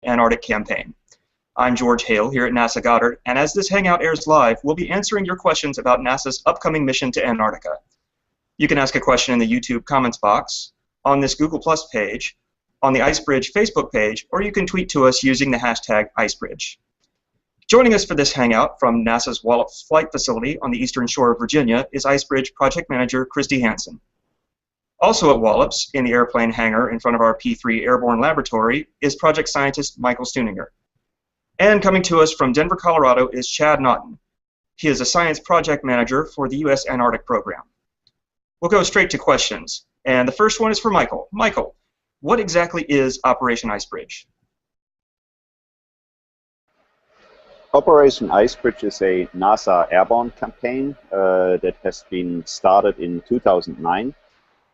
Antarctic campaign. I'm George Hale here at NASA Goddard, and as this Hangout airs live, we'll be answering your questions about NASA's upcoming mission to Antarctica. You can ask a question in the YouTube comments box, on this Google Plus page, on the IceBridge Facebook page, or you can tweet to us using the hashtag IceBridge. Joining us for this Hangout from NASA's Wallops Flight Facility on the eastern shore of Virginia is IceBridge Project Manager Christy Hansen. Also at Wallops, in the airplane hangar in front of our P3 Airborne Laboratory, is Project Scientist Michael Stuninger. And coming to us from Denver, Colorado is Chad Naughton. He is a Science Project Manager for the U.S. Antarctic Program. We'll go straight to questions, and the first one is for Michael. Michael, what exactly is Operation IceBridge? Operation IceBridge is a NASA airborne campaign that has been started in 2009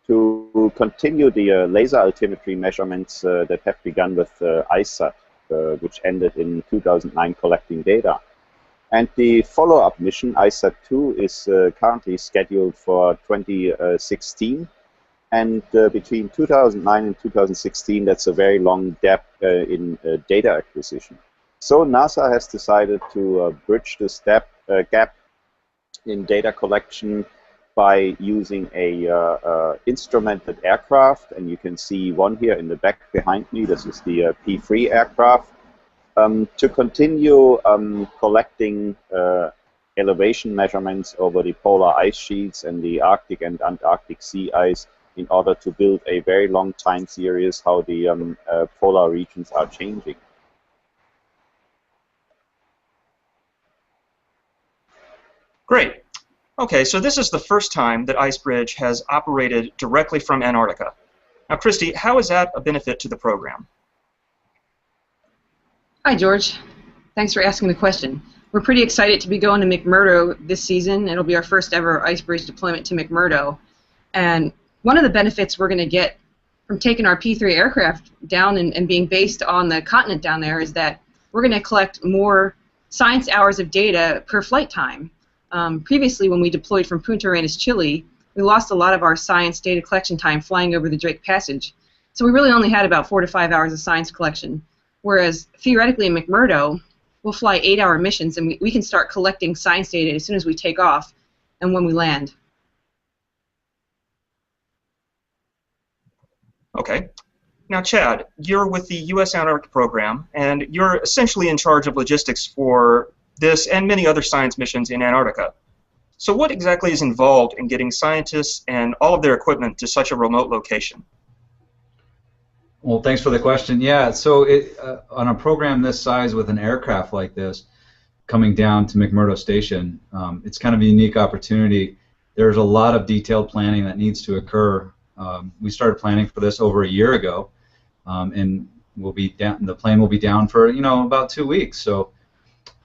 to continue the laser altimetry measurements that have begun with ICESat, which ended in 2009 collecting data. And the follow-up mission, ICESat-2, is currently scheduled for 2016. And between 2009 and 2016, that's a very long gap in data acquisition. So NASA has decided to bridge this gap in data collection by using a instrumented aircraft, and you can see one here in the back behind me. This is the P3 aircraft, to continue collecting elevation measurements over the polar ice sheets and the Arctic and Antarctic sea ice in order to build a very long time series how the polar regions are changing. Great. Okay, so this is the first time that IceBridge has operated directly from Antarctica. Now, Christy, how is that a benefit to the program? Hi, George. Thanks for asking the question. We're pretty excited to be going to McMurdo this season. It'll be our first ever IceBridge deployment to McMurdo. And one of the benefits we're going to get from taking our P3 aircraft down and being based on the continent down there is that we're going to collect more science hours of data per flight time. Previously, when we deployed from Punta Arenas, Chile, we lost a lot of our science data collection time flying over the Drake Passage. So we really only had about 4 to 5 hours of science collection. Whereas, theoretically, in McMurdo, we'll fly 8-hour missions, and we can start collecting science data as soon as we take off and when we land. Okay. Now, Chad, you're with the U.S. Antarctic Program, and you're essentially in charge of logistics for this and many other science missions in Antarctica. So what exactly is involved in getting scientists and all of their equipment to such a remote location? Well, thanks for the question. Yeah, so on a program this size with an aircraft like this coming down to McMurdo Station, it's kind of a unique opportunity. There's a lot of detailed planning that needs to occur. We started planning for this over a year ago, and we'll be down, the plane will be down for about 2 weeks. So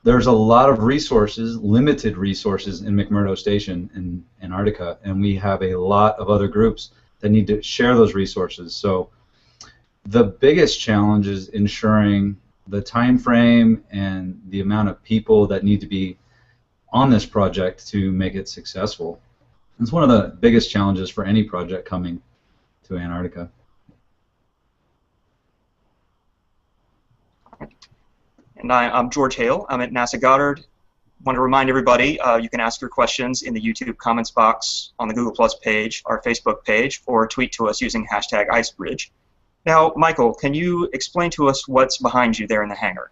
there's a lot of resources, limited resources in McMurdo Station in Antarctica, and we have a lot of other groups that need to share those resources. So the biggest challenge is ensuring the time frame and the amount of people that need to be on this project to make it successful. It's one of the biggest challenges for any project coming to Antarctica. And I'm George Hale. I'm at NASA Goddard. I want to remind everybody you can ask your questions in the YouTube comments box, on the Google Plus page, our Facebook page, or tweet to us using hashtag IceBridge. Now, Michael, can you explain to us what's behind you there in the hangar?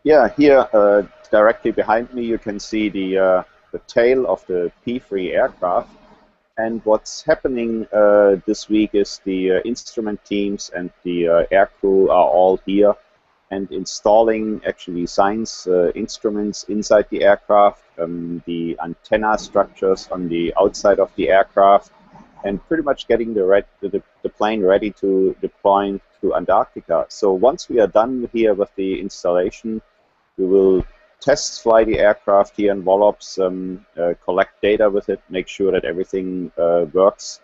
Yeah, here directly behind me you can see the tail of the P3 aircraft. And what's happening this week is the instrument teams and the air crew are all here and installing actually science instruments inside the aircraft, the antenna structures on the outside of the aircraft, and pretty much getting the plane ready to deploy to Antarctica. So once we are done here with the installation, we will test fly the aircraft here in Wallops, collect data with it, make sure that everything works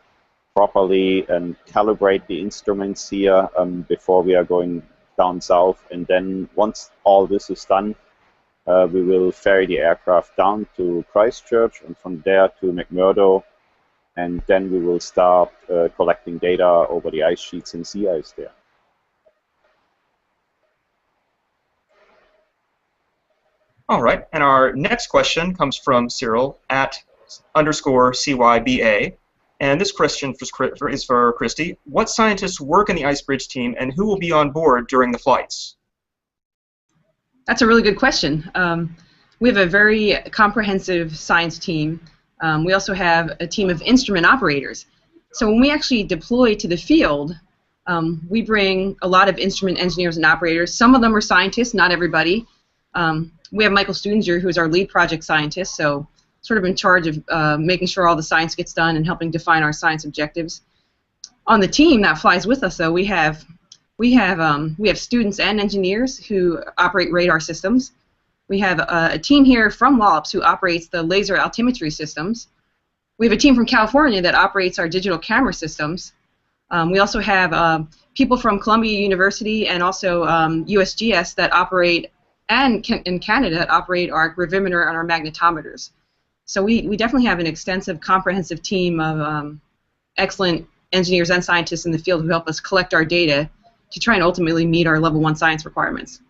properly, and calibrate the instruments here before we are going down south. And then once all this is done, we will ferry the aircraft down to Christchurch and from there to McMurdo, and then we will start collecting data over the ice sheets and sea ice there. All right, and our next question comes from Cyril at _CYBA. And this question is for Christy. What scientists work in the Icebridge team, and who will be on board during the flights? That's a really good question. We have a very comprehensive science team. We also have a team of instrument operators. So when we actually deploy to the field, we bring a lot of instrument engineers and operators. Some of them are scientists, not everybody. We have Michael Studinger, who's our lead project scientist, so sort of in charge of making sure all the science gets done and helping define our science objectives. On the team that flies with us, though, we have students and engineers who operate radar systems. We have a team here from Wallops who operates the laser altimetry systems. We have a team from California that operates our digital camera systems. We also have people from Columbia University and also USGS that operate, and in Canada that operate our gravimeter and our magnetometers. So we definitely have an extensive, comprehensive team of excellent engineers and scientists in the field who help us collect our data to try and ultimately meet our level 1 science requirements.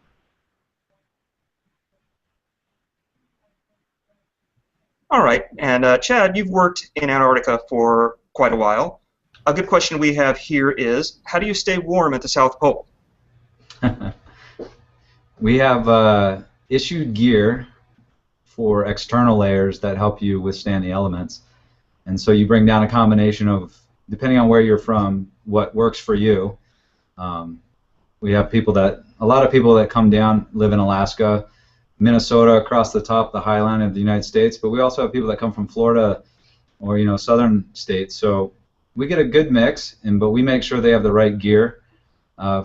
All right, and Chad, you've worked in Antarctica for quite a while. A good question we have here is, how do you stay warm at the South Pole? We have issued gear for external layers that help you withstand the elements. And so you bring down a combination of, depending on where you're from, what works for you. We have a lot of people that come down, live in Alaska, Minnesota, across the top, the highline of the United States, but we also have people that come from Florida or, southern states. So we get a good mix, but we make sure they have the right gear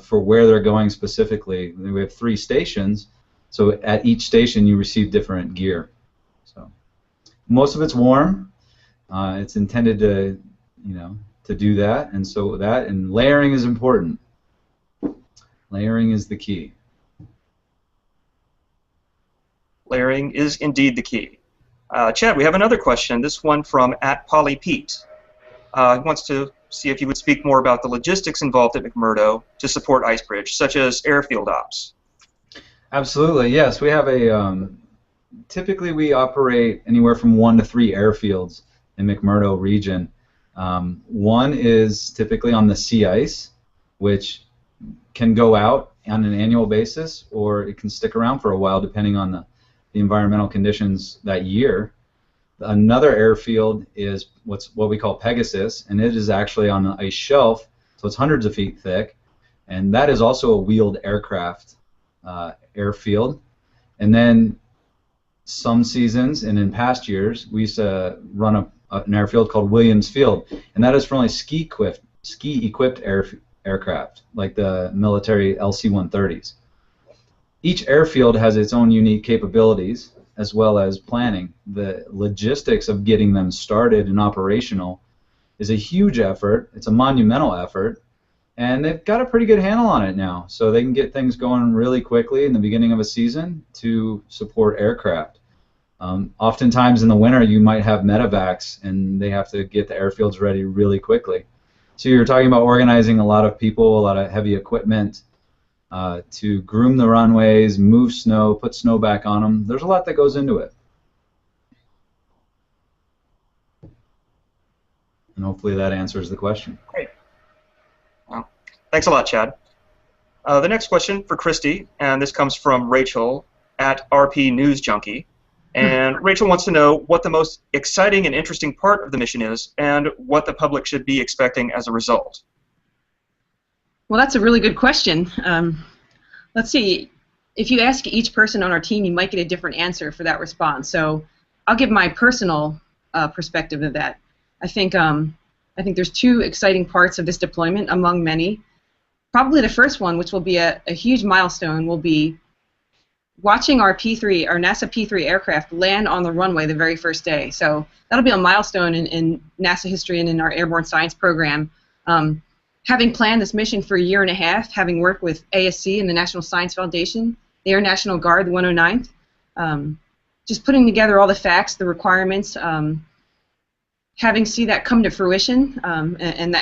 for where they're going specifically. We have 3 stations, so at each station you receive different gear. So most of it's warm. It's intended to, to do that, and layering is important. Layering is the key. Layering is indeed the key. Chad, we have another question. This one from @PollyPete. He wants to see if you would speak more about the logistics involved at McMurdo to support Icebridge, such as airfield ops. Absolutely, yes. We have typically we operate anywhere from 1 to 3 airfields in McMurdo region. One is typically on the sea ice, which can go out on an annual basis, or it can stick around for a while depending on the environmental conditions that year. Another airfield is what we call Pegasus, and it is actually on the ice shelf, so it's hundreds of feet thick, and that is also a wheeled aircraft airfield. And then some seasons, and in past years, we used to run an airfield called Williams Field, and that is for only ski-equipped aircraft, like the military LC-130s. Each airfield has its own unique capabilities, as well as planning. The logistics of getting them started and operational is a huge effort. It's a monumental effort, and they've got a pretty good handle on it now, so they can get things going really quickly in the beginning of a season to support aircraft. Oftentimes in the winter you might have medevacs, and they have to get the airfields ready really quickly. So you're talking about organizing a lot of people, a lot of heavy equipment, to groom the runways, move snow, put snow back on them. There's a lot that goes into it. And hopefully that answers the question. Great. Well, thanks a lot, Chad. The next question for Christy, and this comes from Rachel at RP News Junkie. And Rachel wants to know what the most exciting and interesting part of the mission is, and what the public should be expecting as a result. Well, that's a really good question. Let's see. If you ask each person on our team, you might get a different answer for that response. So I'll give my personal perspective of that. I think there's 2 exciting parts of this deployment among many. Probably the first one, which will be a huge milestone, will be watching our NASA P3 aircraft land on the runway the very first day. So that'll be a milestone in NASA history and in our airborne science program. Having planned this mission for a year and a half, having worked with ASC and the National Science Foundation, the Air National Guard, the 109th, just putting together all the facts, the requirements, having see that come to fruition, and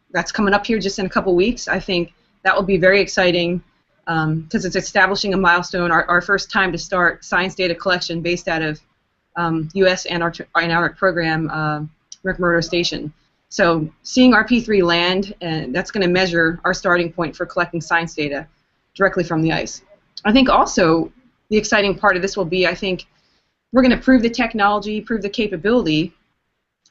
that's coming up here just in a couple weeks. I think that will be very exciting. because it's establishing a milestone, our first time to start science data collection based out of U.S. Antarctic program, McMurdo Station. So seeing RP3 land, and that's going to measure our starting point for collecting science data directly from the ice. I think also the exciting part of this will be, I think, we're going to prove the technology, prove the capability,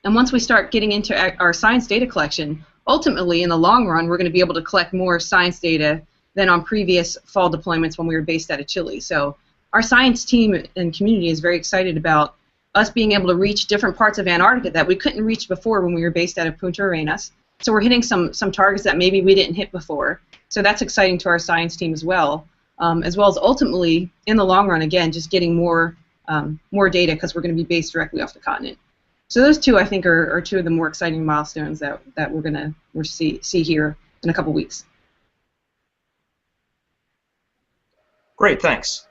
and once we start getting into our science data collection, ultimately, in the long run, we're going to be able to collect more science data than on previous fall deployments when we were based out of Chile. So our science team and community is very excited about us being able to reach different parts of Antarctica that we couldn't reach before when we were based out of Punta Arenas. So we're hitting some targets that maybe we didn't hit before. So that's exciting to our science team as well as ultimately, in the long run, again, just getting more data because we're going to be based directly off the continent. So those two, I think, are two of the more exciting milestones that we're going to see here in a couple weeks. Great, thanks.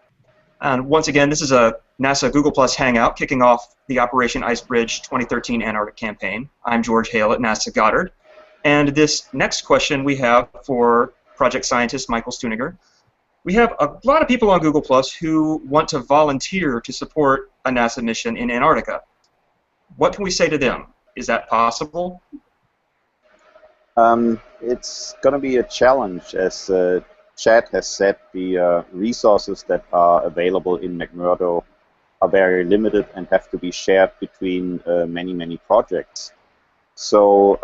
And once again, this is a NASA Google Plus Hangout kicking off the Operation Icebridge 2013 Antarctic campaign. I'm George Hale at NASA Goddard. And this next question we have for project scientist Michael Stuniger. We have a lot of people on Google Plus who want to volunteer to support a NASA mission in Antarctica. What can we say to them? Is that possible? It's going to be a challenge, as Chad has said. The resources that are available in McMurdo are very limited and have to be shared between many projects. So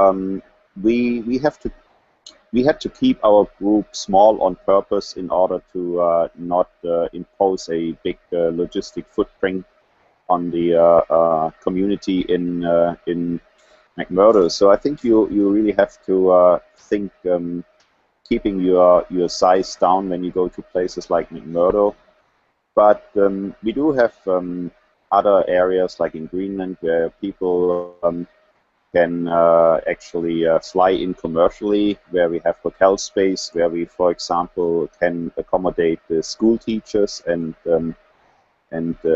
we had to keep our group small on purpose in order to not impose a big logistic footprint on the community in McMurdo. So I think you really have to think keeping your size down when you go to places like McMurdo. But we do have other areas like in Greenland where people can actually fly in commercially, where we have hotel space, where we, for example, can accommodate the school teachers and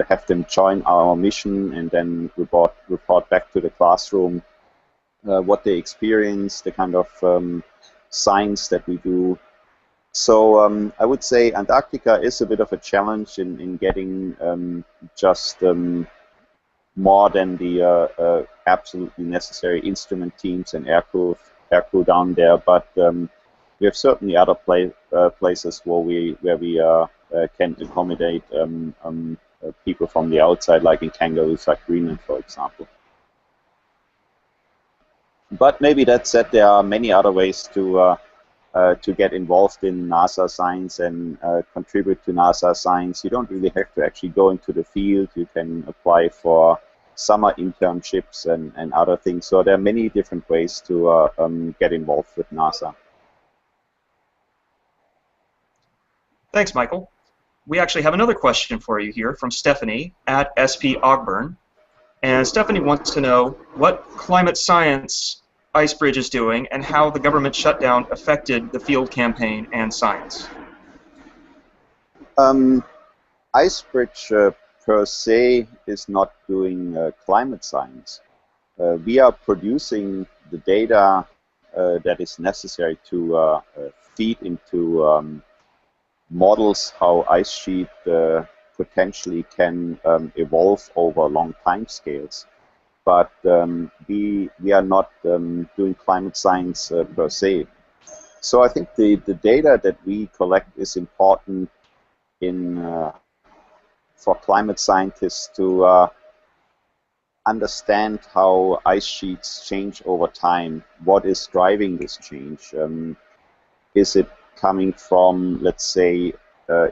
have them join our mission and then report back to the classroom what they experience, the kind of science that we do. So I would say Antarctica is a bit of a challenge in getting just more than the absolutely necessary instrument teams and aircrew down there, but we have certainly other places where we can accommodate people from the outside, like in kangaroos, like Greenland, for example. But maybe that said, there are many other ways to get involved in NASA science and contribute to NASA science. You don't really have to actually go into the field. You can apply for summer internships and other things. So there are many different ways to get involved with NASA. Thanks, Michael. We actually have another question for you here from Stephanie at SP Ogburn. And Stephanie wants to know what climate science Icebridge is doing and how the government shutdown affected the field campaign and science. Icebridge per se is not doing climate science. We are producing the data that is necessary to feed into models how ice sheet potentially can evolve over long time scales. But we are not doing climate science per se. So I think the data that we collect is important for climate scientists to understand how ice sheets change over time. What is driving this change? Is it coming from, let's say,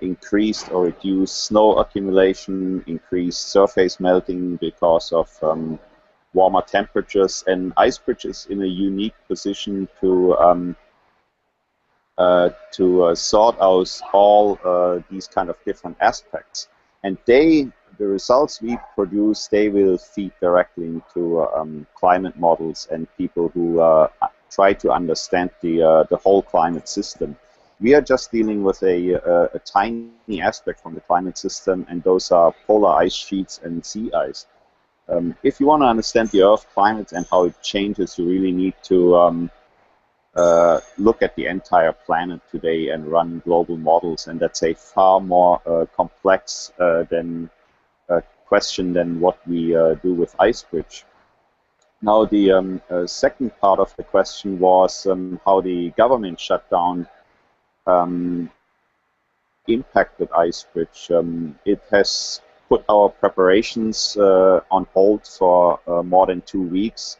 increased or reduced snow accumulation, increased surface melting because of warmer temperatures? And Icebridge is in a unique position to sort out all these kind of different aspects. And the results we produce, they will feed directly into climate models and people who try to understand the whole climate system. We are just dealing with a tiny aspect from the climate system, and those are polar ice sheets and sea ice. If you want to understand the Earth climate and how it changes, you really need to look at the entire planet today and run global models, and that's a far more complex question than what we do with IceBridge. Now, the second part of the question was how the government shutdown impacted IceBridge. It has put our preparations on hold for more than 2 weeks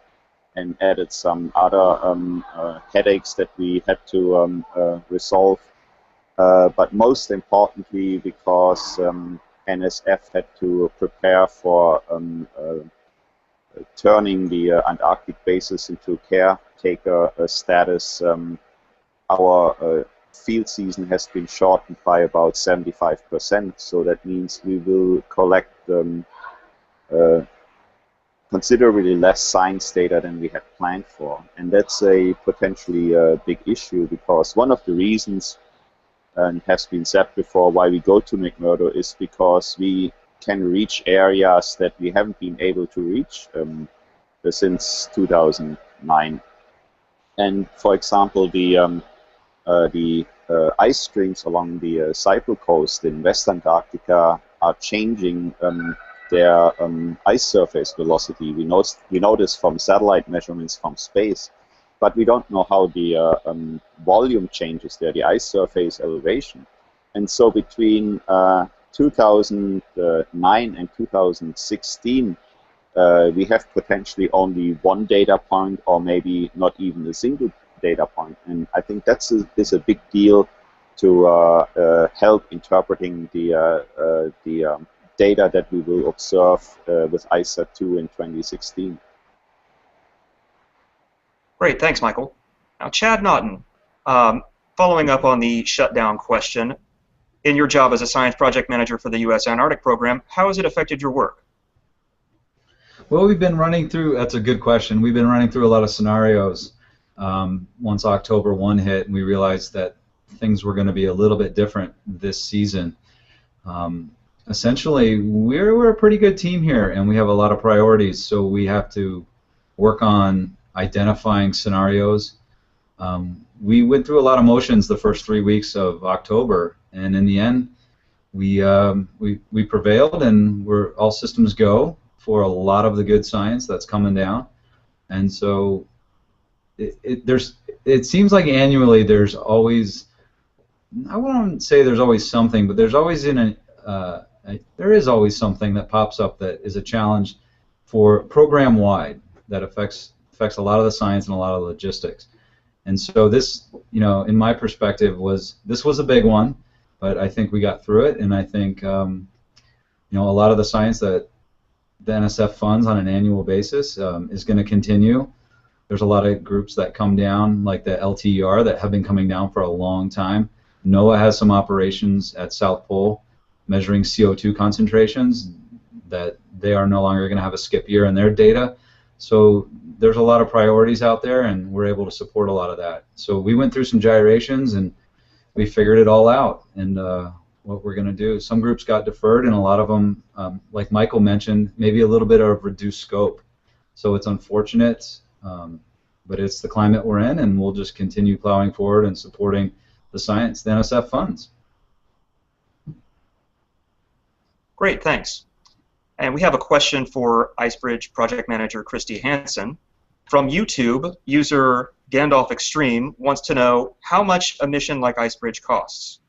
and added some other headaches that we had to resolve. But most importantly, because NSF had to prepare for turning the Antarctic bases into caretaker status, our field season has been shortened by about 75%. So that means we will collect considerably less science data than we had planned for. And that's a potentially big issue, because one of the reasons, and has been said before, why we go to McMurdo is because we can reach areas that we haven't been able to reach since 2009. And for example, the ice streams along the Cycle coast in West Antarctica are changing their ice surface velocity. We know this from satellite measurements from space, but we don't know how the volume changes there, the ice surface elevation. And so between 2009 and 2016, we have potentially only one data point, or maybe not even a single data point. And I think that's is a big deal to help interpreting the data that we will observe with ICESat-2 in 2016. Great, thanks, Michael. Now, Chad Naughton, following up on the shutdown question, in your job as a science project manager for the U.S. Antarctic program, how has it affected your work? Well, we've been running through, that's a good question, we've been running through a lot of scenarios. Once October 1 hit, and we realized that things were going to be a little bit different this season. Essentially, we're a pretty good team here, and we have a lot of priorities, so we have to work on identifying scenarios. We went through a lot of motions the first 3 weeks of October, and in the end, we prevailed, and we're all systems go for a lot of the good science that's coming down. And so it seems like annually there's always, I wouldn't say there's always something, but there's always there is always something that pops up that is a challenge for program-wide that affects a lot of the science and a lot of the logistics. And so this, in my perspective, this was a big one, but I think we got through it, and I think a lot of the science that the NSF funds on an annual basis is going to continue. There's a lot of groups that come down, like the LTER, that have been coming down for a long time. NOAA has some operations at South Pole measuring CO2 concentrations that they are no longer going to have a skip year in their data. So there's a lot of priorities out there, and we're able to support a lot of that. So we went through some gyrations, and we figured it all out, and what we're going to do. Some groups got deferred, and a lot of them, like Michael mentioned, maybe a little bit of reduced scope. So it's unfortunate, but it's the climate we're in, and we'll just continue plowing forward and supporting the science the NSF funds. Great, thanks. And we have a question for IceBridge project manager Christy Hansen. From YouTube, user Gandalf Extreme wants to know how much a mission like IceBridge costs.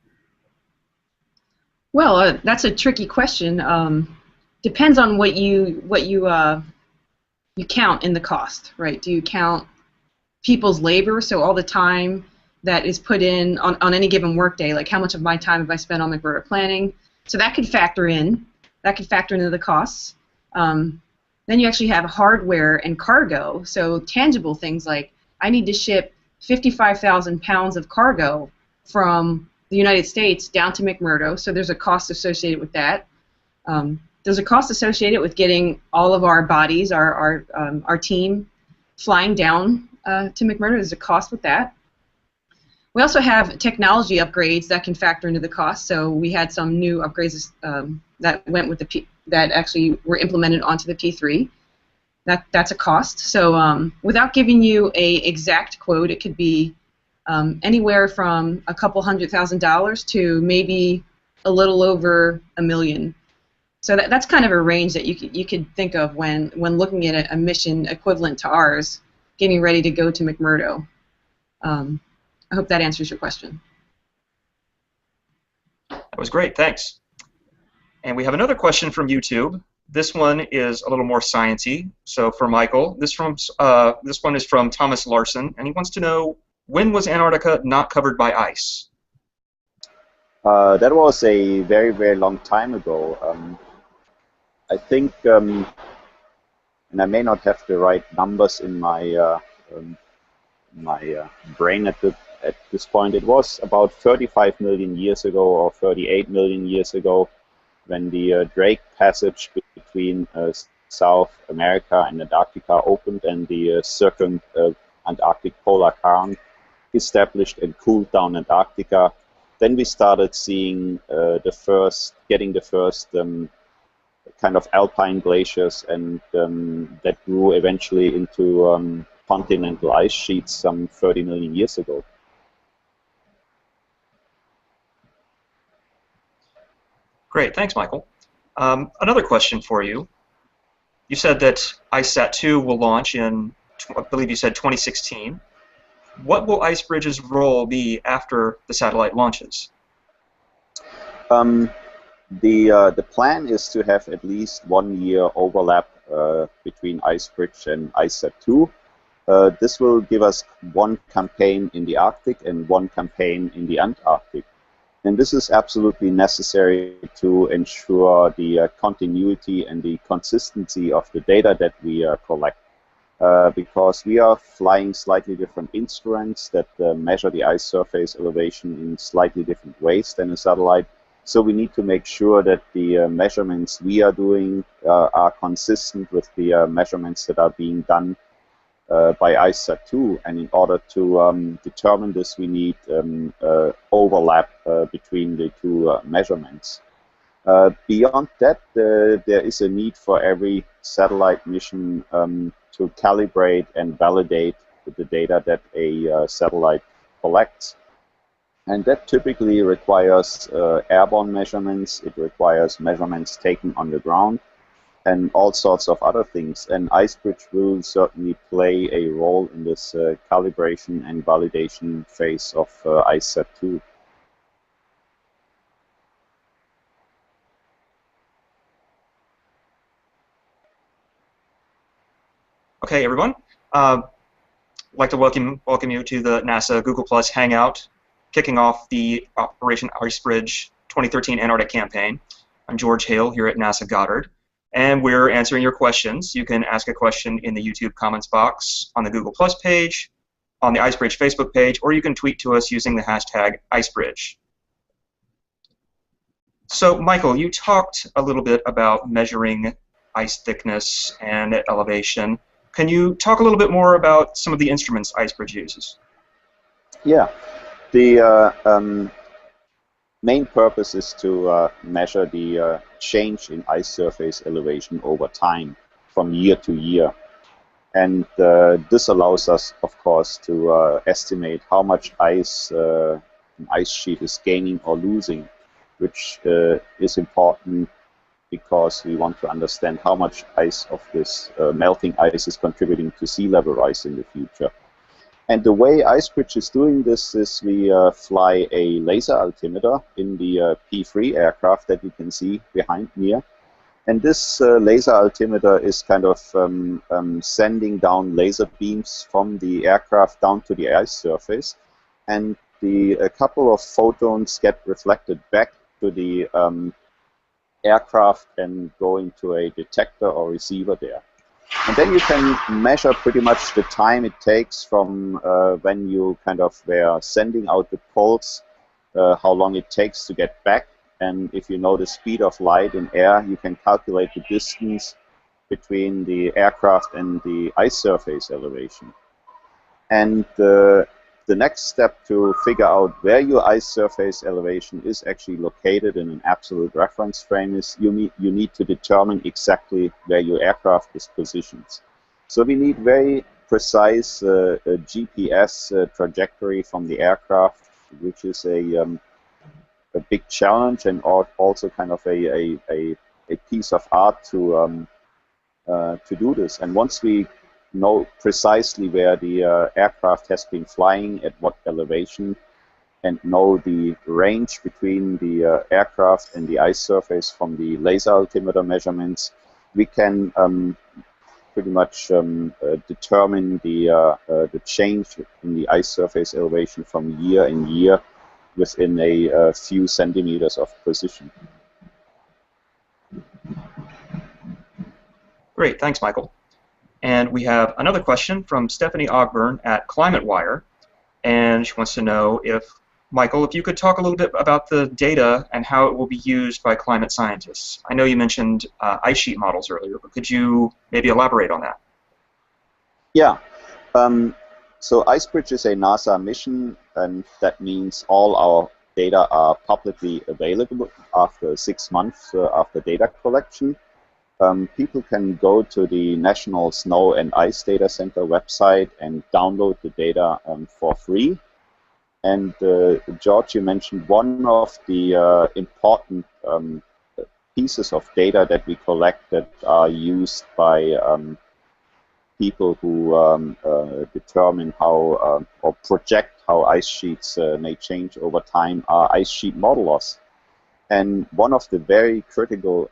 Well, that's a tricky question. Depends on what you count in the cost, right? Do you count people's labor, so all the time that is put in on any given workday, like how much of my time have I spent on McMurdo planning? So that could factor in. That could factor into the costs. Then you actually have hardware and cargo, so tangible things like I need to ship 55,000 pounds of cargo from the United States down to McMurdo, so there's a cost associated with that. There's a cost associated with getting all of our bodies, our team, flying down to McMurdo. There's a cost with that. We also have technology upgrades that can factor into the cost. So we had some new upgrades that went with that actually were implemented onto the P3. that's a cost. So without giving you a exact quote, it could be anywhere from a couple $100,000 to maybe a little over $1 million. So that's kind of a range that you could think of when looking at a mission equivalent to ours, getting ready to go to McMurdo. I hope that answers your question. That was great, thanks. And we have another question from YouTube. This one is a little more sciencey. So for Michael, this one is from Thomas Larson, and he wants to know, when was Antarctica not covered by ice? That was a very, very long time ago. I think, and I may not have the right numbers in my brain at this point. It was about 35 million years ago or 38 million years ago when the Drake Passage between South America and Antarctica opened and the Antarctic polar current established and cooled down Antarctica. Then we started seeing getting the first kind of alpine glaciers, and that grew eventually into continental ice sheets some 30 million years ago. Great, thanks, Michael. Another question for you. You said that IceSat-2 will launch in, I believe you said 2016. What will IceBridge's role be after the satellite launches? The plan is to have at least 1 year overlap between IceBridge and IceSat-2. This will give us one campaign in the Arctic and one campaign in the Antarctic. And this is absolutely necessary to ensure the continuity and the consistency of the data that we collect. Because we are flying slightly different instruments that measure the ice surface elevation in slightly different ways than a satellite. So we need to make sure that the measurements we are doing are consistent with the measurements that are being done by IceSat-2. And in order to determine this, we need overlap between the two measurements. Beyond that, there is a need for every satellite mission to calibrate and validate the data that a satellite collects. And that typically requires airborne measurements, it requires measurements taken on the ground, and all sorts of other things. And IceBridge will certainly play a role in this calibration and validation phase of IceSat-2. Okay, everyone. I'd like to welcome you to the NASA Google Plus Hangout, kicking off the Operation IceBridge 2013 Antarctic campaign. I'm George Hale here at NASA Goddard, and we're answering your questions. You can ask a question in the YouTube comments box, on the Google Plus page, on the IceBridge Facebook page, or you can tweet to us using the hashtag IceBridge. So, Michael, you talked a little bit about measuring ice thickness and elevation. Can you talk a little bit more about some of the instruments IceBridge uses? Yeah. The main purpose is to measure the change in ice surface elevation over time, from year to year. And this allows us, of course, to estimate how much ice an ice sheet is gaining or losing, which is important because we want to understand how much ice of this melting ice is contributing to sea level rise in the future. And the way IceBridge is doing this is we fly a laser altimeter in the P3 aircraft that you can see behind me. And this laser altimeter is kind of sending down laser beams from the aircraft down to the ice surface. And a couple of photons get reflected back to the aircraft and go into a detector or receiver there. And then you can measure pretty much the time it takes from when you kind of were sending out the pulse, how long it takes to get back. And if you know the speed of light in air, you can calculate the distance between the aircraft and the ice surface elevation. And the next step to figure out where your ice surface elevation is actually located in an absolute reference frame is you need to determine exactly where your aircraft is positioned. So we need very precise GPS trajectory from the aircraft, which is a big challenge and also kind of a piece of art to do this. And once we know precisely where the aircraft has been flying, at what elevation, and know the range between the aircraft and the ice surface from the laser altimeter measurements, we can pretty much determine the change in the ice surface elevation from year in year within a few centimeters of precision. Great, thanks, Michael. And we have another question from Stephanie Ogburn at ClimateWire, and she wants to know if, Michael, if you could talk a little bit about the data and how it will be used by climate scientists. I know you mentioned ice sheet models earlier, but could you maybe elaborate on that? Yeah. So IceBridge is a NASA mission, and that means all our data are publicly available after 6 months after data collection. People can go to the National Snow and Ice Data Center website and download the data for free. And George, you mentioned one of the important pieces of data that we collect that are used by people who determine how or project how ice sheets may change over time are ice sheet modelers. And one of the very critical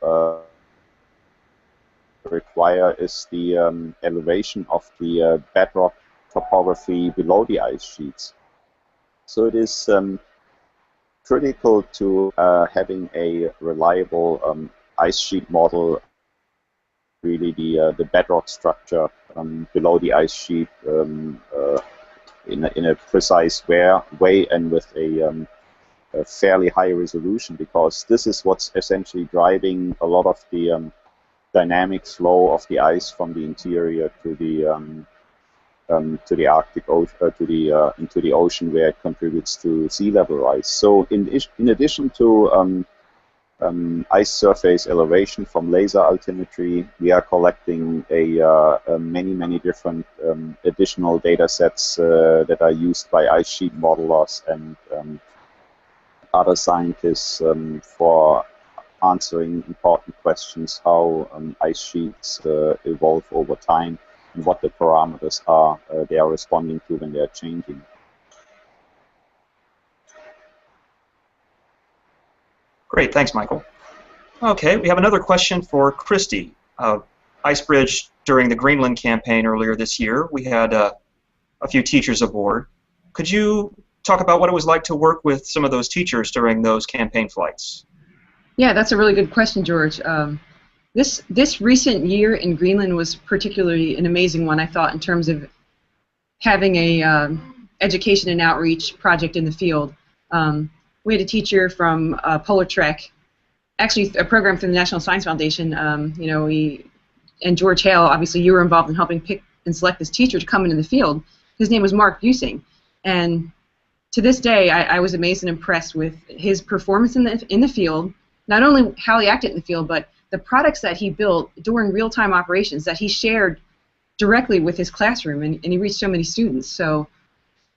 require is the elevation of the bedrock topography below the ice sheets. So it is critical to having a reliable ice sheet model, really the bedrock structure below the ice sheet in a precise way and with a fairly high resolution, because this is what's essentially driving a lot of the dynamic flow of the ice from the interior to the Arctic Ocean, into the ocean, where it contributes to sea level rise. So in addition to ice surface elevation from laser altimetry, we are collecting many different additional data sets that are used by ice sheet modelers and other scientists for answering important questions, how ice sheets evolve over time and what the parameters are they are responding to when they are changing. Great, thanks, Michael. Okay, we have another question for Christy. IceBridge, during the Greenland campaign earlier this year, we had a few teachers aboard. Could you talk about what it was like to work with some of those teachers during those campaign flights? Yeah, that's a really good question, George. This recent year in Greenland was particularly an amazing one, I thought, in terms of having a education and outreach project in the field. We had a teacher from Polar Trek, actually a program through the National Science Foundation. And George Hale, obviously you were involved in helping pick and select this teacher to come into the field. His name was Mark Busing, and to this day I was amazed and impressed with his performance in the field. Not only how he acted in the field, but the products that he built during real-time operations that he shared directly with his classroom, and he reached so many students. So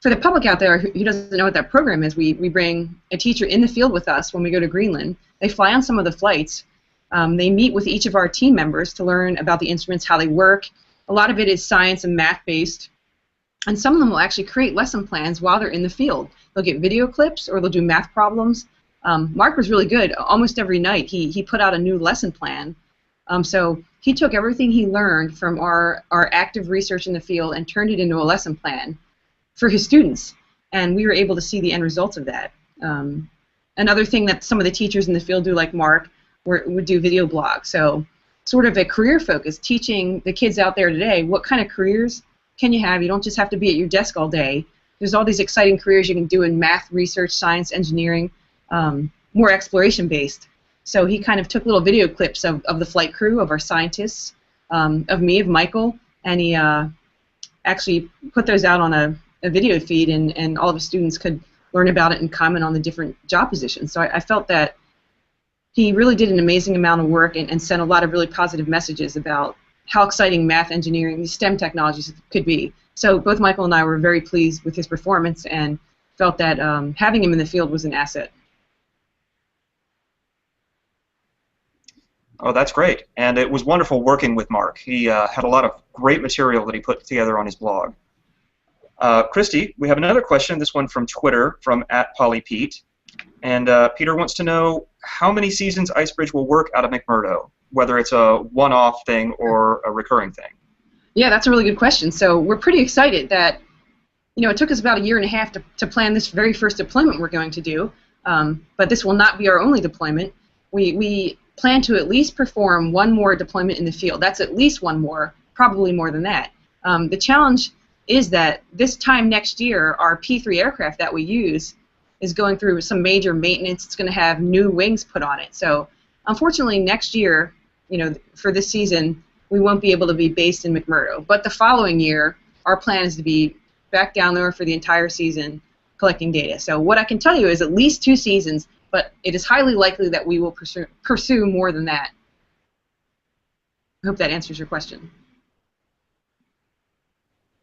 for the public out there who doesn't know what that program is, we bring a teacher in the field with us when we go to Greenland. They fly on some of the flights. They meet with each of our team members to learn about the instruments, how they work. A lot of it is science and math-based. And some of them will actually create lesson plans while they're in the field. They'll get video clips or they'll do math problems. Mark was really good. Almost every night he put out a new lesson plan. So he took everything he learned from our active research in the field and turned it into a lesson plan for his students. And we were able to see the end results of that. Another thing that some of the teachers in the field do, like Mark, would do video blogs. So sort of a career focus, teaching the kids out there today what kind of careers can you have. You don't just have to be at your desk all day. There's all these exciting careers you can do in math, research, science, engineering, more exploration-based. So he kind of took little video clips of the flight crew, of our scientists, of me, of Michael, and he actually put those out on a video feed, and all of the students could learn about it and comment on the different job positions. So I felt that he really did an amazing amount of work and sent a lot of really positive messages about how exciting math, engineering, these STEM technologies could be. So both Michael and I were very pleased with his performance and felt that having him in the field was an asset. Oh, that's great. And it was wonderful working with Mark. He had a lot of great material that he put together on his blog. Christy, we have another question, this one from Twitter, from @PollyPete. And Peter wants to know how many seasons Icebridge will work out of McMurdo, whether it's a one-off thing or a recurring thing. Yeah, that's a really good question. So we're pretty excited that, it took us about 1.5 years to plan this very first deployment we're going to do, but this will not be our only deployment. We plan to at least perform one more deployment in the field. That's at least one more, probably more than that. The challenge is that this time next year, our P3 aircraft that we use is going through some major maintenance. It's going to have new wings put on it. So unfortunately, next year, for this season, we won't be able to be based in McMurdo. But the following year, our plan is to be back down there for the entire season collecting data. So what I can tell you is at least 2 seasons, but it is highly likely that we will pursue more than that. I hope that answers your question.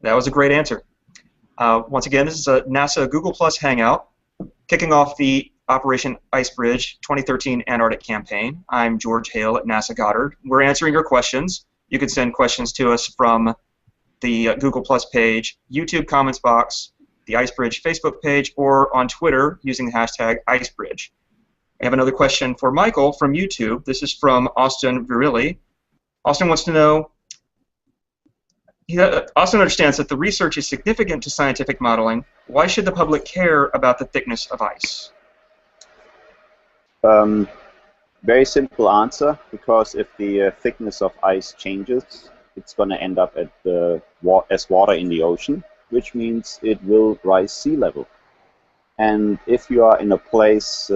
That was a great answer. Once again, this is a NASA Google Plus Hangout, kicking off the Operation Icebridge 2013 Antarctic campaign. I'm George Hale at NASA Goddard. We're answering your questions. You can send questions to us from the Google Plus page, YouTube comments box, the Icebridge Facebook page, or on Twitter using the hashtag Icebridge. I have another question for Michael from YouTube. This is from Austin Virilli. Austin wants to know, Austin understands that the research is significant to scientific modeling. Why should the public care about the thickness of ice? Very simple answer, because if the thickness of ice changes, it's going to end up as water in the ocean, which means it will rise sea level. And if you are in a place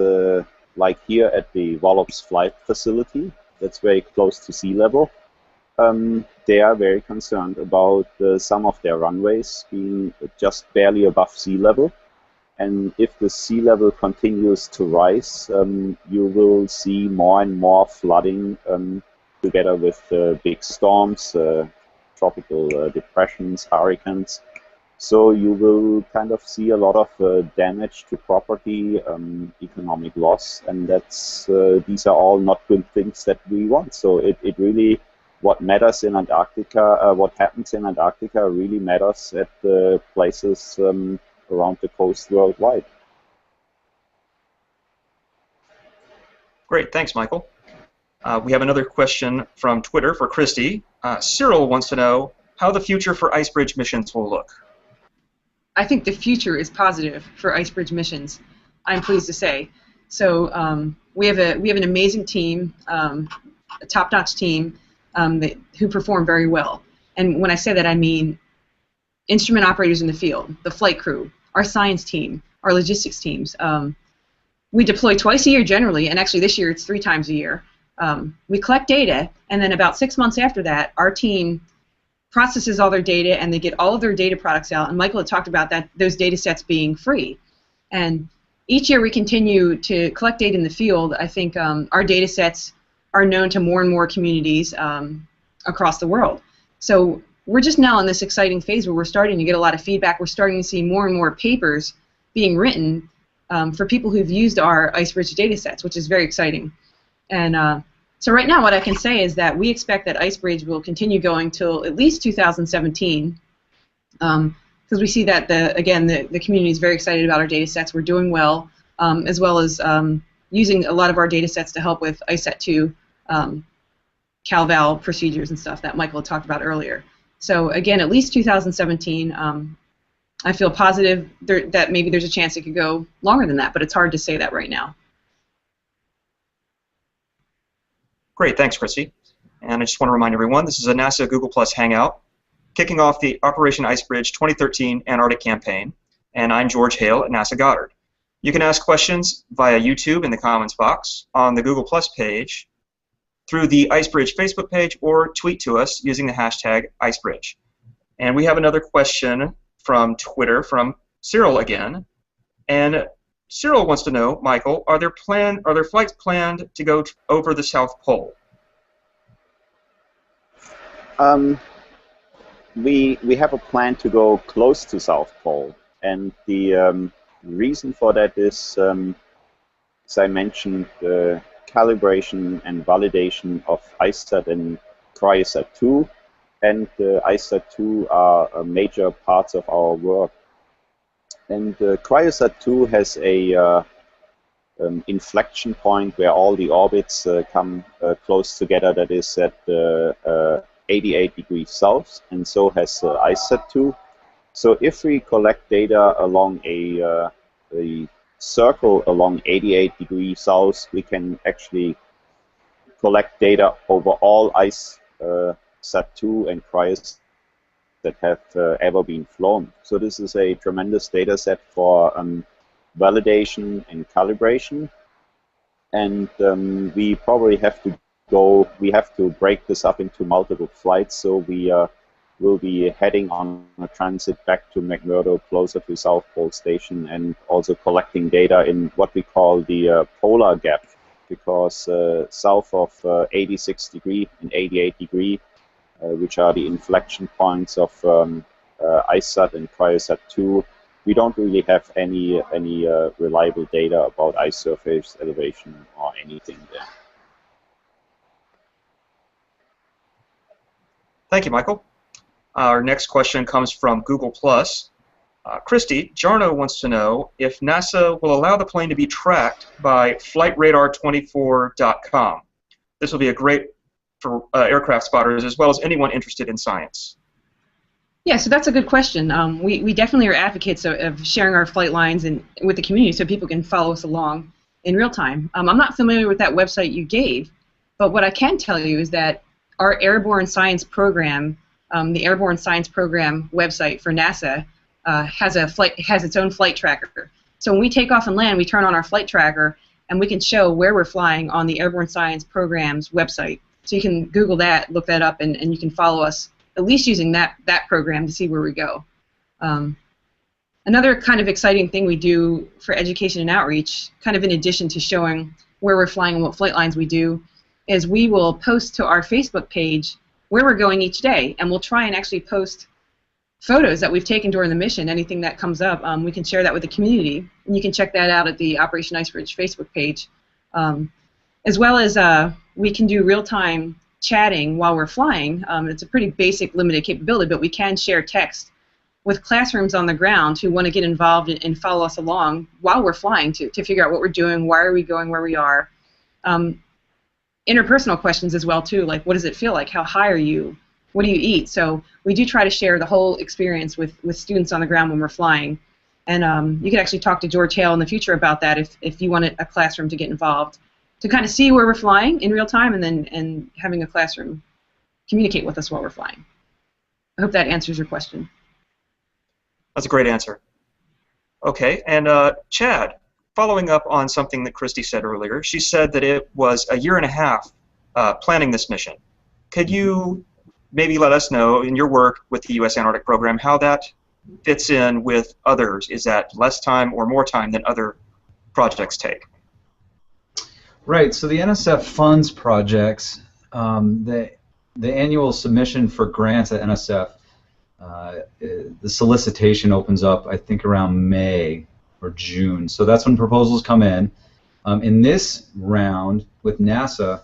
like here at the Wallops Flight Facility, that's very close to sea level, they are very concerned about some of their runways being just barely above sea level. And if the sea level continues to rise, you will see more and more flooding together with big storms, tropical depressions, hurricanes. So you will kind of see a lot of damage to property, economic loss, and these are all not good things that we want. So it really, what matters in Antarctica, what happens in Antarctica really matters at the places around the coast worldwide. Great, thanks, Michael. We have another question from Twitter for Christy. Cyril wants to know how the future for Icebridge missions will look. I think the future is positive for Icebridge missions, I'm pleased to say. So we have an amazing team, a top-notch team who perform very well. And when I say that, I mean instrument operators in the field, the flight crew, our science team, our logistics teams. We deploy twice a year generally, and actually this year it's 3 times a year. We collect data, and then about 6 months after that, our team processes all their data, and they get all of their data products out. And Michael had talked about that, those data sets being free. And each year we continue to collect data in the field. I think our data sets are known to more and more communities across the world. So we're just now in this exciting phase where we're starting to get a lot of feedback. We're starting to see more and more papers being written for people who've used our Icebridge data sets, which is very exciting. And so right now what I can say is that we expect that Icebridge will continue going till at least 2017, because we see that, the community is very excited about our data sets. We're doing well, as well as using a lot of our data sets to help with ISET2 CalVal procedures and stuff that Michael had talked about earlier. So again, at least 2017. I feel positive that maybe there's a chance it could go longer than that, but it's hard to say that right now. Great, thanks, Christy. And I just want to remind everyone, this is a NASA Google Plus Hangout, kicking off the Operation Icebridge 2013 Antarctic campaign. And I'm George Hale at NASA Goddard. You can ask questions via YouTube in the comments box, on the Google Plus page, through the Icebridge Facebook page, or tweet to us using the hashtag Icebridge. And we have another question from Twitter from Cyril again. And Cyril wants to know, Michael, are there flights planned to go over the South Pole? We have a plan to go close to South Pole, and the reason for that is, as I mentioned, calibration and validation of ICESat and Cryosat-2, and ICESat-2 are major parts of our work. And Cryosat-2 has a inflection point where all the orbits come close together. That is at 88 degrees south, and so has ICESat-2. So if we collect data along a circle along 88 degrees south, we can actually collect data over all ICESat-2 and Cryosat that have ever been flown. So this is a tremendous data set for validation and calibration, and we probably have to break this up into multiple flights, so we will be heading on a transit back to McMurdo, closer to South Pole Station, and also collecting data in what we call the polar gap, because south of 86 degree and 88 degree, which are the inflection points of ICESat and Cryosat-2, we don't really have any reliable data about ice surface elevation or anything there. Thank you, Michael. Our next question comes from Google+. Christy, Jarno wants to know if NASA will allow the plane to be tracked by flightradar24.com. This will be a great for aircraft spotters as well as anyone interested in science. Yeah, so that's a good question. We definitely are advocates of sharing our flight lines and with the community so people can follow us along in real time. I'm not familiar with that website you gave, but what I can tell you is that our Airborne Science Program, the Airborne Science Program website for NASA, has its own flight tracker. So when we take off and land, we turn on our flight tracker, and we can show where we're flying on the Airborne Science Program's website. So you can Google that, look that up, and you can follow us, at least using that program to see where we go. Another kind of exciting thing we do for education and outreach, kind of in addition to showing where we're flying and what flight lines we do, is we will post to our Facebook page where we're going each day, and we'll try and actually post photos that we've taken during the mission. Anything that comes up, we can share that with the community, and you can check that out at the Operation Icebridge Facebook page. As well as we can do real-time chatting while we're flying. It's a pretty basic, limited capability, but we can share text with classrooms on the ground who want to get involved and follow us along while we're flying to figure out what we're doing, why are we going where we are. Interpersonal questions as well, too, like what does it feel like? How high are you? What do you eat? So we do try to share the whole experience with students on the ground when we're flying. And you can actually talk to George Hale in the future about that if you wanted a classroom to get involved, to kind of see where we're flying in real time and having a classroom communicate with us while we're flying. I hope that answers your question. That's a great answer. Okay, and Chad, following up on something that Christy said earlier, she said that it was a year and a half planning this mission. Could you maybe let us know, in your work with the U.S. Antarctic program, how that fits in with others? Is that less time or more time than other projects take? Right, so the NSF funds projects. The annual submission for grants at NSF, the solicitation opens up, I think, around May or June. So that's when proposals come in. In this round with NASA,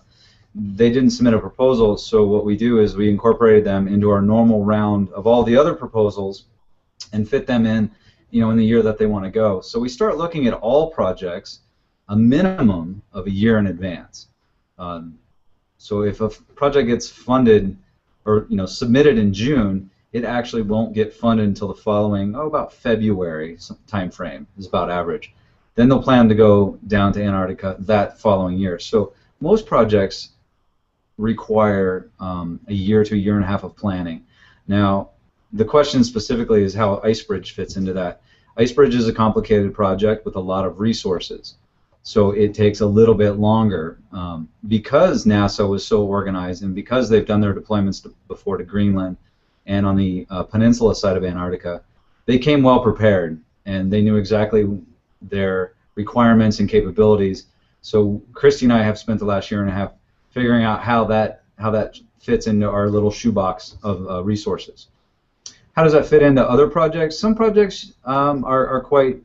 they didn't submit a proposal, so what we do is we incorporated them into our normal round of all the other proposals and fit them in, in the year that they want to go. So we start looking at all projects a minimum of a year in advance. So if a project gets funded or submitted in June, it actually won't get funded until the following, about February time frame is about average. Then they'll plan to go down to Antarctica that following year. So most projects require a year to a year and a half of planning. Now, the question specifically is how Icebridge fits into that. Icebridge is a complicated project with a lot of resources. So it takes a little bit longer because NASA was so organized and because they've done their deployments before to Greenland and on the peninsula side of Antarctica. They came well prepared and they knew exactly their requirements and capabilities. So Christy and I have spent the last year and a half figuring out how that fits into our little shoebox of resources. How does that fit into other projects? Some projects are quite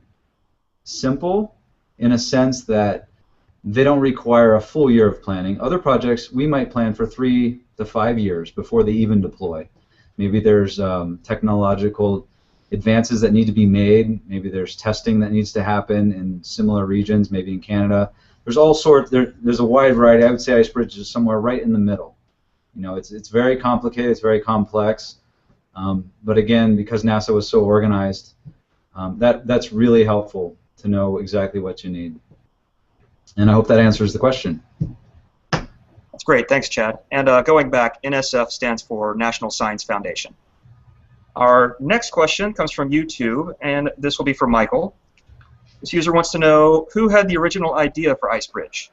simple in a sense that they don't require a full year of planning. Other projects, we might plan for 3 to 5 years before they even deploy. Maybe there's technological advances that need to be made. Maybe there's testing that needs to happen in similar regions, maybe in Canada. There's all sorts. There's a wide variety. I would say Icebridge is somewhere right in the middle. You know, it's very complicated. It's very complex. But again, because NASA was so organized, that's really helpful to know exactly what you need. And I hope that answers the question. That's great. Thanks, Chad. And going back, NSF stands for National Science Foundation. Our next question comes from YouTube, and this will be for Michael. This user wants to know, who had the original idea for Icebridge?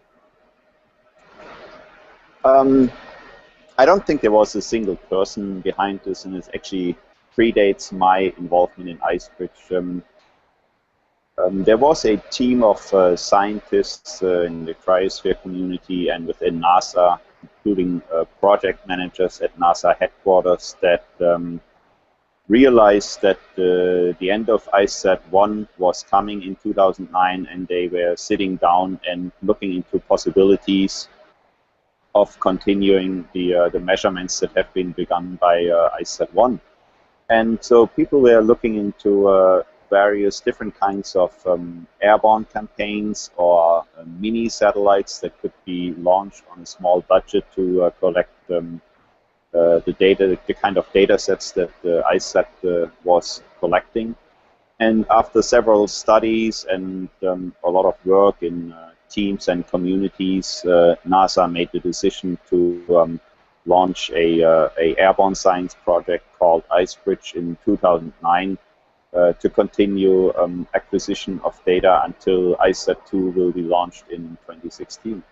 I don't think there was a single person behind this, and it actually predates my involvement in Icebridge. There was a team of scientists in the cryosphere community and within NASA, including project managers at NASA headquarters, that realized that the end of ICESat-1 was coming in 2009, and they were sitting down and looking into possibilities of continuing the measurements that have been begun by ICESat-1. And so people were looking into various different kinds of airborne campaigns or mini satellites that could be launched on a small budget to collect the data, the kind of data sets that ICESat was collecting. And after several studies and a lot of work in teams and communities, NASA made the decision to launch a airborne science project called Icebridge in 2009 to continue acquisition of data until ICESat-2 will be launched in 2016.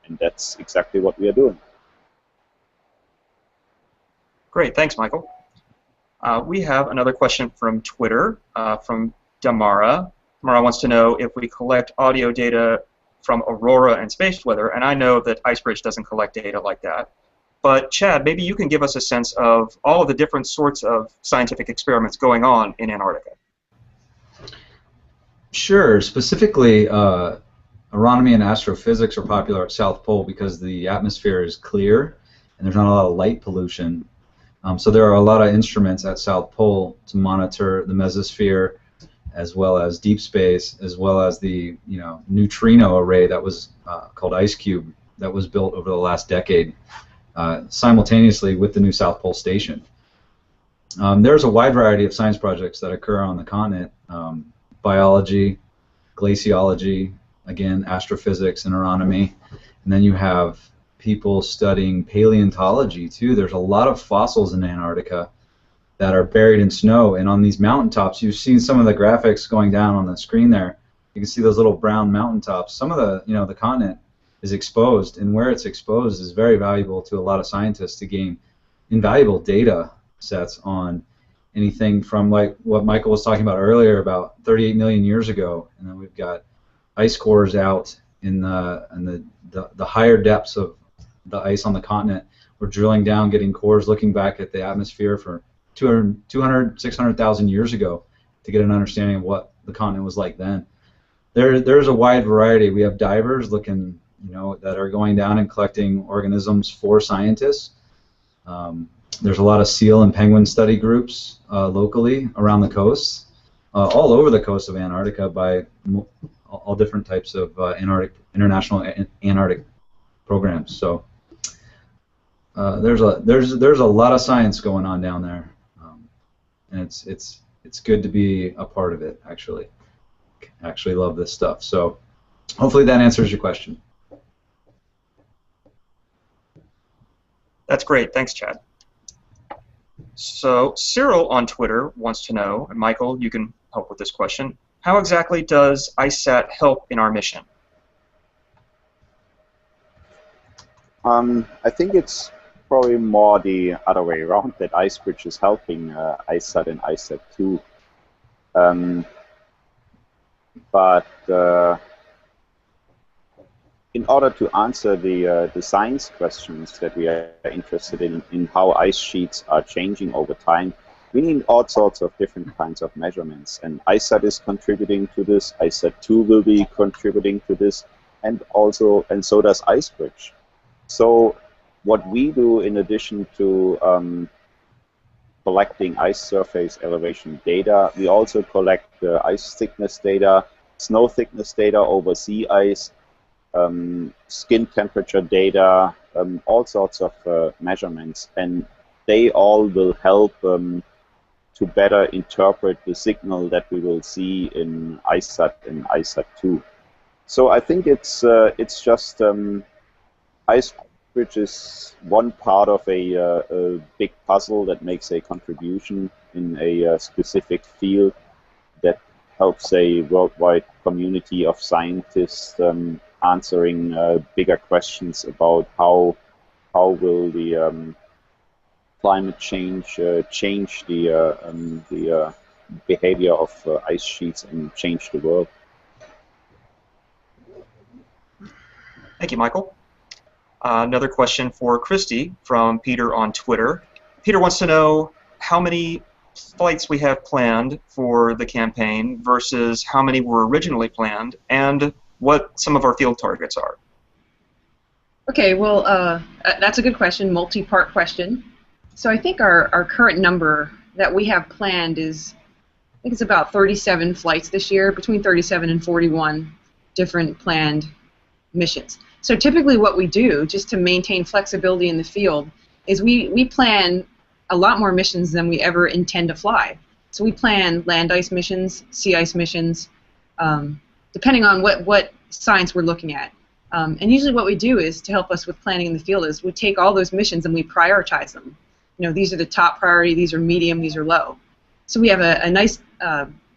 And that's exactly what we are doing. Great, thanks, Michael. We have another question from Twitter, from Damara. Damara wants to know if we collect audio data from Aurora and space weather, and I know that Icebridge doesn't collect data like that. But Chad, maybe you can give us a sense of all of the different sorts of scientific experiments going on in Antarctica. Sure. Specifically, astronomy and astrophysics are popular at South Pole because the atmosphere is clear and there's not a lot of light pollution. So there are a lot of instruments at South Pole to monitor the mesosphere, as well as deep space, as well as the neutrino array that was called IceCube that was built over the last decade, simultaneously with the new South Pole Station. There's a wide variety of science projects that occur on the continent: biology, glaciology, again, astrophysics and astronomy, and then you have people studying paleontology too. There's a lot of fossils in Antarctica that are buried in snow, and on these mountaintops, you've seen some of the graphics going down on the screen there. You can see those little brown mountaintops. Some of the, the continent is exposed, and where it's exposed is very valuable to a lot of scientists to gain invaluable data sets on anything from, like what Michael was talking about earlier, about 38 million years ago, and then we've got ice cores out in the higher depths of the ice on the continent. We're drilling down, getting cores, looking back at the atmosphere for 200, 600,000 years ago to get an understanding of what the continent was like then. There's a wide variety. We have divers looking, that are going down and collecting organisms for scientists. There's a lot of seal and penguin study groups locally around the coast, all over the coast of Antarctica by all different types of international Antarctic programs. So there's a lot of science going on down there, and it's good to be a part of it. Actually love this stuff. So hopefully that answers your question. That's great. Thanks, Chad. So Cyril on Twitter wants to know, and Michael, you can help with this question, how exactly does ICESat help in our mission? I think it's probably more the other way around, that Icebridge is helping ICESat and ICESat-2. But in order to answer the science questions that we are interested in how ice sheets are changing over time, we need all sorts of different kinds of measurements. And ICESat is contributing to this. ICESat-2 will be contributing to this, and so does IceBridge. So what we do in addition to collecting ice surface elevation data, we also collect ice thickness data, snow thickness data over sea ice, skin temperature data, all sorts of measurements, and they all will help to better interpret the signal that we will see in ICESat and ICESat-2. So I think it's just IceBridge is one part of a big puzzle that makes a contribution in a specific field that helps a worldwide community of scientists answering bigger questions about how will the climate change change the behavior of ice sheets and change the world. Thank you, Michael. Another question for Christy from Peter on Twitter. Peter wants to know how many flights we have planned for the campaign versus how many were originally planned, and what some of our field targets are. Okay, well, that's a good question, multi-part question. So I think our current number that we have planned is, I think it's about 37 flights this year, between 37 and 41 different planned missions. So typically what we do, just to maintain flexibility in the field, is we plan a lot more missions than we ever intend to fly. So we plan land ice missions, sea ice missions, depending on what science we're looking at. And usually what we do is, to help us with planning in the field, is we take all those missions and we prioritize them. You know, these are the top priority, these are medium, these are low. So we have a nice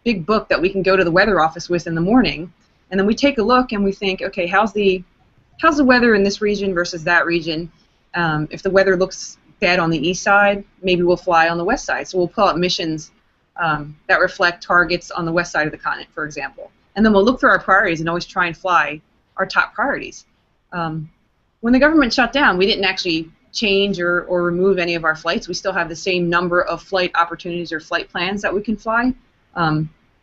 big book that we can go to the weather office with in the morning, and then we take a look and we think, okay, how's the weather in this region versus that region? If the weather looks bad on the east side, maybe we'll fly on the west side. So we'll pull out missions that reflect targets on the west side of the continent, for example. And then we'll look through our priorities and always try and fly our top priorities. When the government shut down, we didn't actually change or remove any of our flights. We still have the same number of flight opportunities or flight plans that we can fly.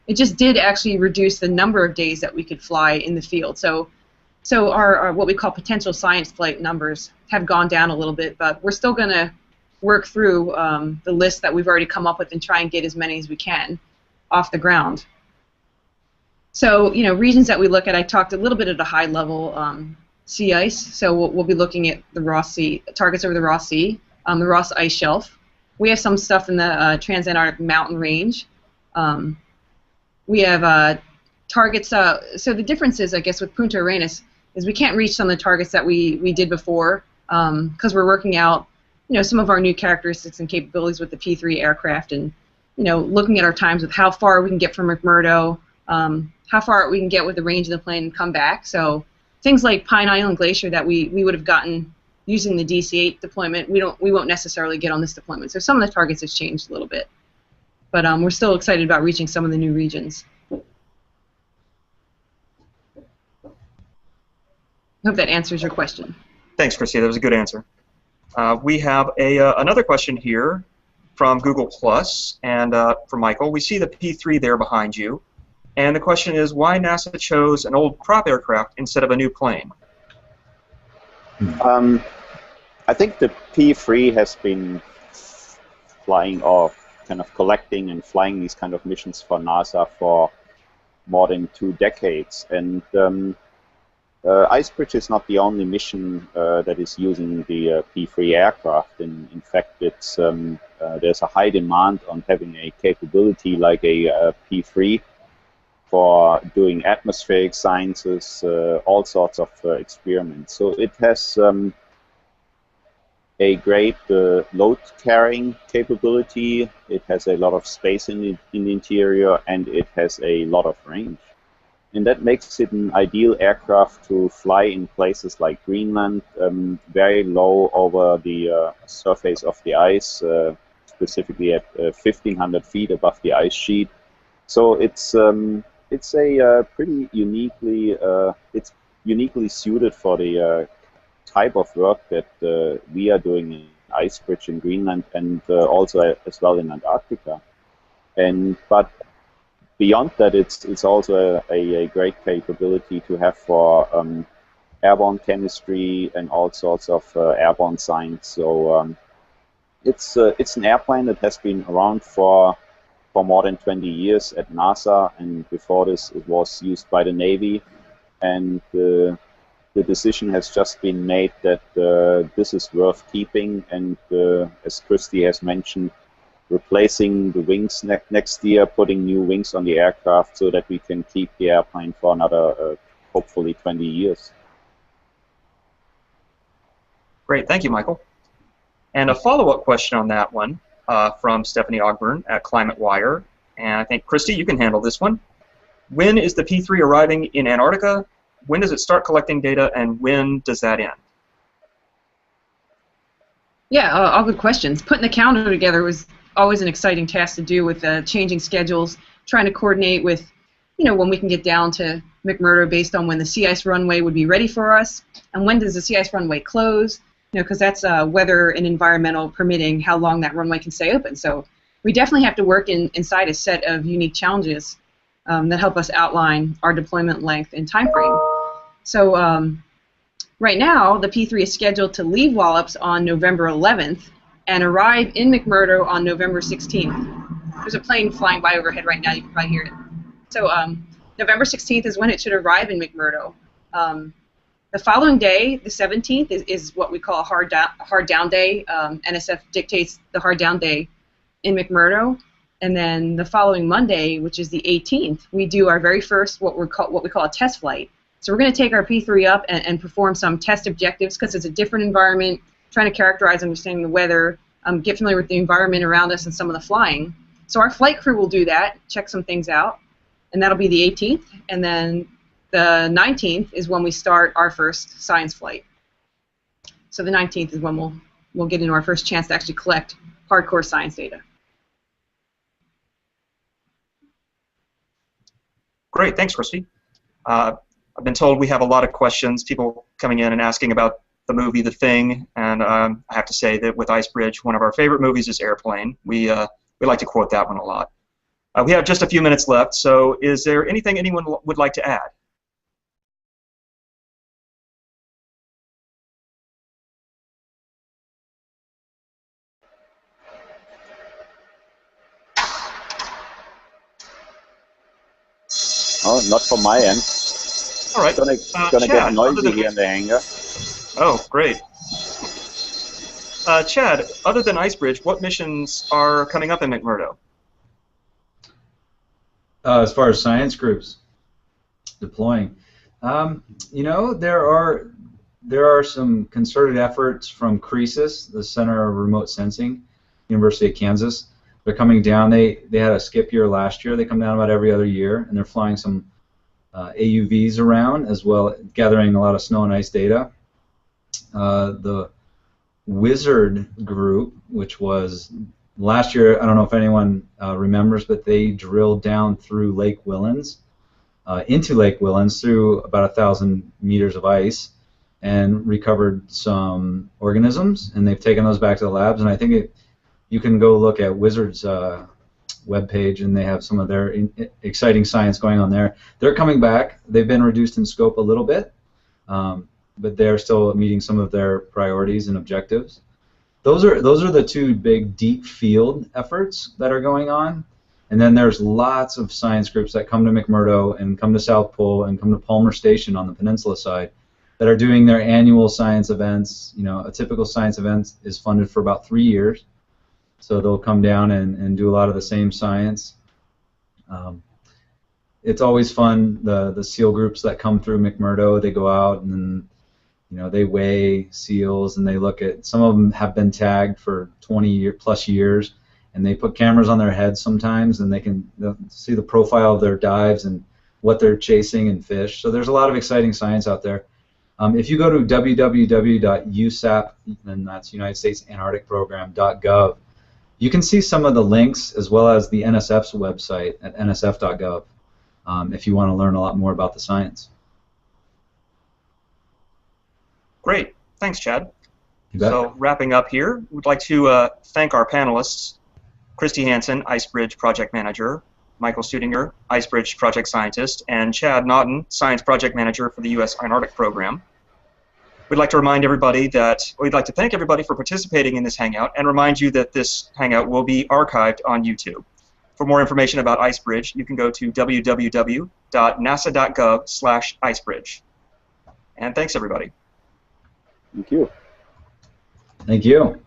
It just did actually reduce the number of days that we could fly in the field. So our what we call potential science flight numbers have gone down a little bit, but we're still going to work through the list that we've already come up with and try and get as many as we can off the ground. So, you know, regions that we look at, I talked a little bit at a high level, sea ice. So we'll be looking at the Ross Sea, targets over the Ross Sea, the Ross Ice Shelf. We have some stuff in the Trans-Antarctic Mountain Range. We have targets. So the difference is, I guess, with Punta Arenas is we can't reach some of the targets that we did before because we're working out, you know, some of our new characteristics and capabilities with the P3 aircraft, and, you know, looking at our times with how far we can get from McMurdo, how far we can get with the range of the plane and come back. So things like Pine Island Glacier that we would have gotten using the DC-8 deployment, we won't necessarily get on this deployment. So some of the targets has changed a little bit, but we're still excited about reaching some of the new regions. I hope that answers your question. Thanks, Christy. That was a good answer. We have another question here from Google+, and for Michael. We see the P3 there behind you, and the question is why NASA chose an old prop aircraft instead of a new plane? I think the P3 has been flying or kind of collecting and flying these kind of missions for NASA for more than 2 decades, and IceBridge is not the only mission that is using the P3 aircraft. In fact, it's there's a high demand on having a capability like a P3 for doing atmospheric sciences, all sorts of experiments. So it has a great load-carrying capability. It has a lot of space in the interior, and it has a lot of range. And that makes it an ideal aircraft to fly in places like Greenland, very low over the surface of the ice, specifically at 1,500 feet above the ice sheet. So it's a pretty uniquely, it's uniquely suited for the type of work that we are doing in Ice Bridge in Greenland and also as well in Antarctica. But beyond that, it's also a great capability to have for airborne chemistry and all sorts of airborne science. So it's an airplane that has been around for more than 20 years at NASA, and before this it was used by the Navy, and the decision has just been made that this is worth keeping, and as Christy has mentioned, replacing the wings next year, putting new wings on the aircraft so that we can keep the airplane for another hopefully 20 years. Great, thank you, Michael. And a follow-up question on that one from Stephanie Ogburn at Climate Wire, and I think, Christy, you can handle this one. When is the P3 arriving in Antarctica? When does it start collecting data, and when does that end? Yeah, all good questions. Putting the calendar together was always an exciting task to do with changing schedules, trying to coordinate with, when we can get down to McMurdo based on when the sea ice runway would be ready for us, and when does the sea ice runway close, because that's weather and environmental permitting how long that runway can stay open. So we definitely have to work inside a set of unique challenges that help us outline our deployment length and time frame. So right now, the P3 is scheduled to leave Wallops on November 11th and arrive in McMurdo on November 16th. There's a plane flying by overhead right now. You can probably hear it. So November 16th is when it should arrive in McMurdo. The following day, the 17th, is what we call a hard down day. NSF dictates the hard down day in McMurdo. And then the following Monday, which is the 18th, we do our very first what we call a test flight. So we're going to take our P3 up and perform some test objectives because it's a different environment, trying to characterize, understanding the weather, get familiar with the environment around us and some of the flying. So our flight crew will do that, check some things out, and that'll be the 18th. And then the 19th is when we start our first science flight. So the 19th is when we'll get into our first chance to actually collect hardcore science data. Great, thanks, Christy. I've been told we have a lot of questions, people coming in and asking about the movie The Thing, and I have to say that with Ice Bridge, one of our favorite movies is Airplane. We like to quote that one a lot. We have just a few minutes left, so is there anything anyone would like to add? Oh, not from my end. All right. Gonna Chad, get noisy here in the hangar. Oh, great. Chad, other than Ice Bridge, what missions are coming up in McMurdo? As far as science groups deploying, there are some concerted efforts from CRESIS, the Center of Remote Sensing, University of Kansas. They're coming down. They had a skip year last year. They come down about every other year, and they're flying some AUVs around as well, gathering a lot of snow and ice data. The Wizard group, which was last year, I don't know if anyone remembers, but they drilled down through Lake Willans, into Lake Willans through about 1,000 meters of ice and recovered some organisms, and they've taken those back to the labs, and I think you can go look at Wizard's webpage, and they have some of their exciting science going on there. They're coming back. They've been reduced in scope a little bit, but they're still meeting some of their priorities and objectives. Those are the two big deep field efforts that are going on, and then there's lots of science groups that come to McMurdo and come to South Pole and come to Palmer Station on the peninsula side that are doing their annual science events. A typical science event is funded for about 3 years. So they'll come down and do a lot of the same science. It's always fun. The SEAL groups that come through McMurdo, they go out and they weigh seals, and they look at, some of them have been tagged for 20+ years, and they put cameras on their heads sometimes, and they'll see the profile of their dives and what they're chasing and fish. So there's a lot of exciting science out there. If you go to www.usap, and that's United States Antarctic Program.gov, you can see some of the links as well as the NSF's website at nsf.gov if you want to learn a lot more about the science. Great. Thanks, Chad. You bet. So wrapping up here, we'd like to thank our panelists, Christy Hansen, IceBridge Project Manager, Michael Studinger, IceBridge Project Scientist, and Chad Naughton, Science Project Manager for the U.S. Antarctic Program. We'd like to thank everybody for participating in this Hangout and remind you that this Hangout will be archived on YouTube. For more information about IceBridge, you can go to www.nasa.gov/icebridge. And thanks, everybody. Thank you. Thank you.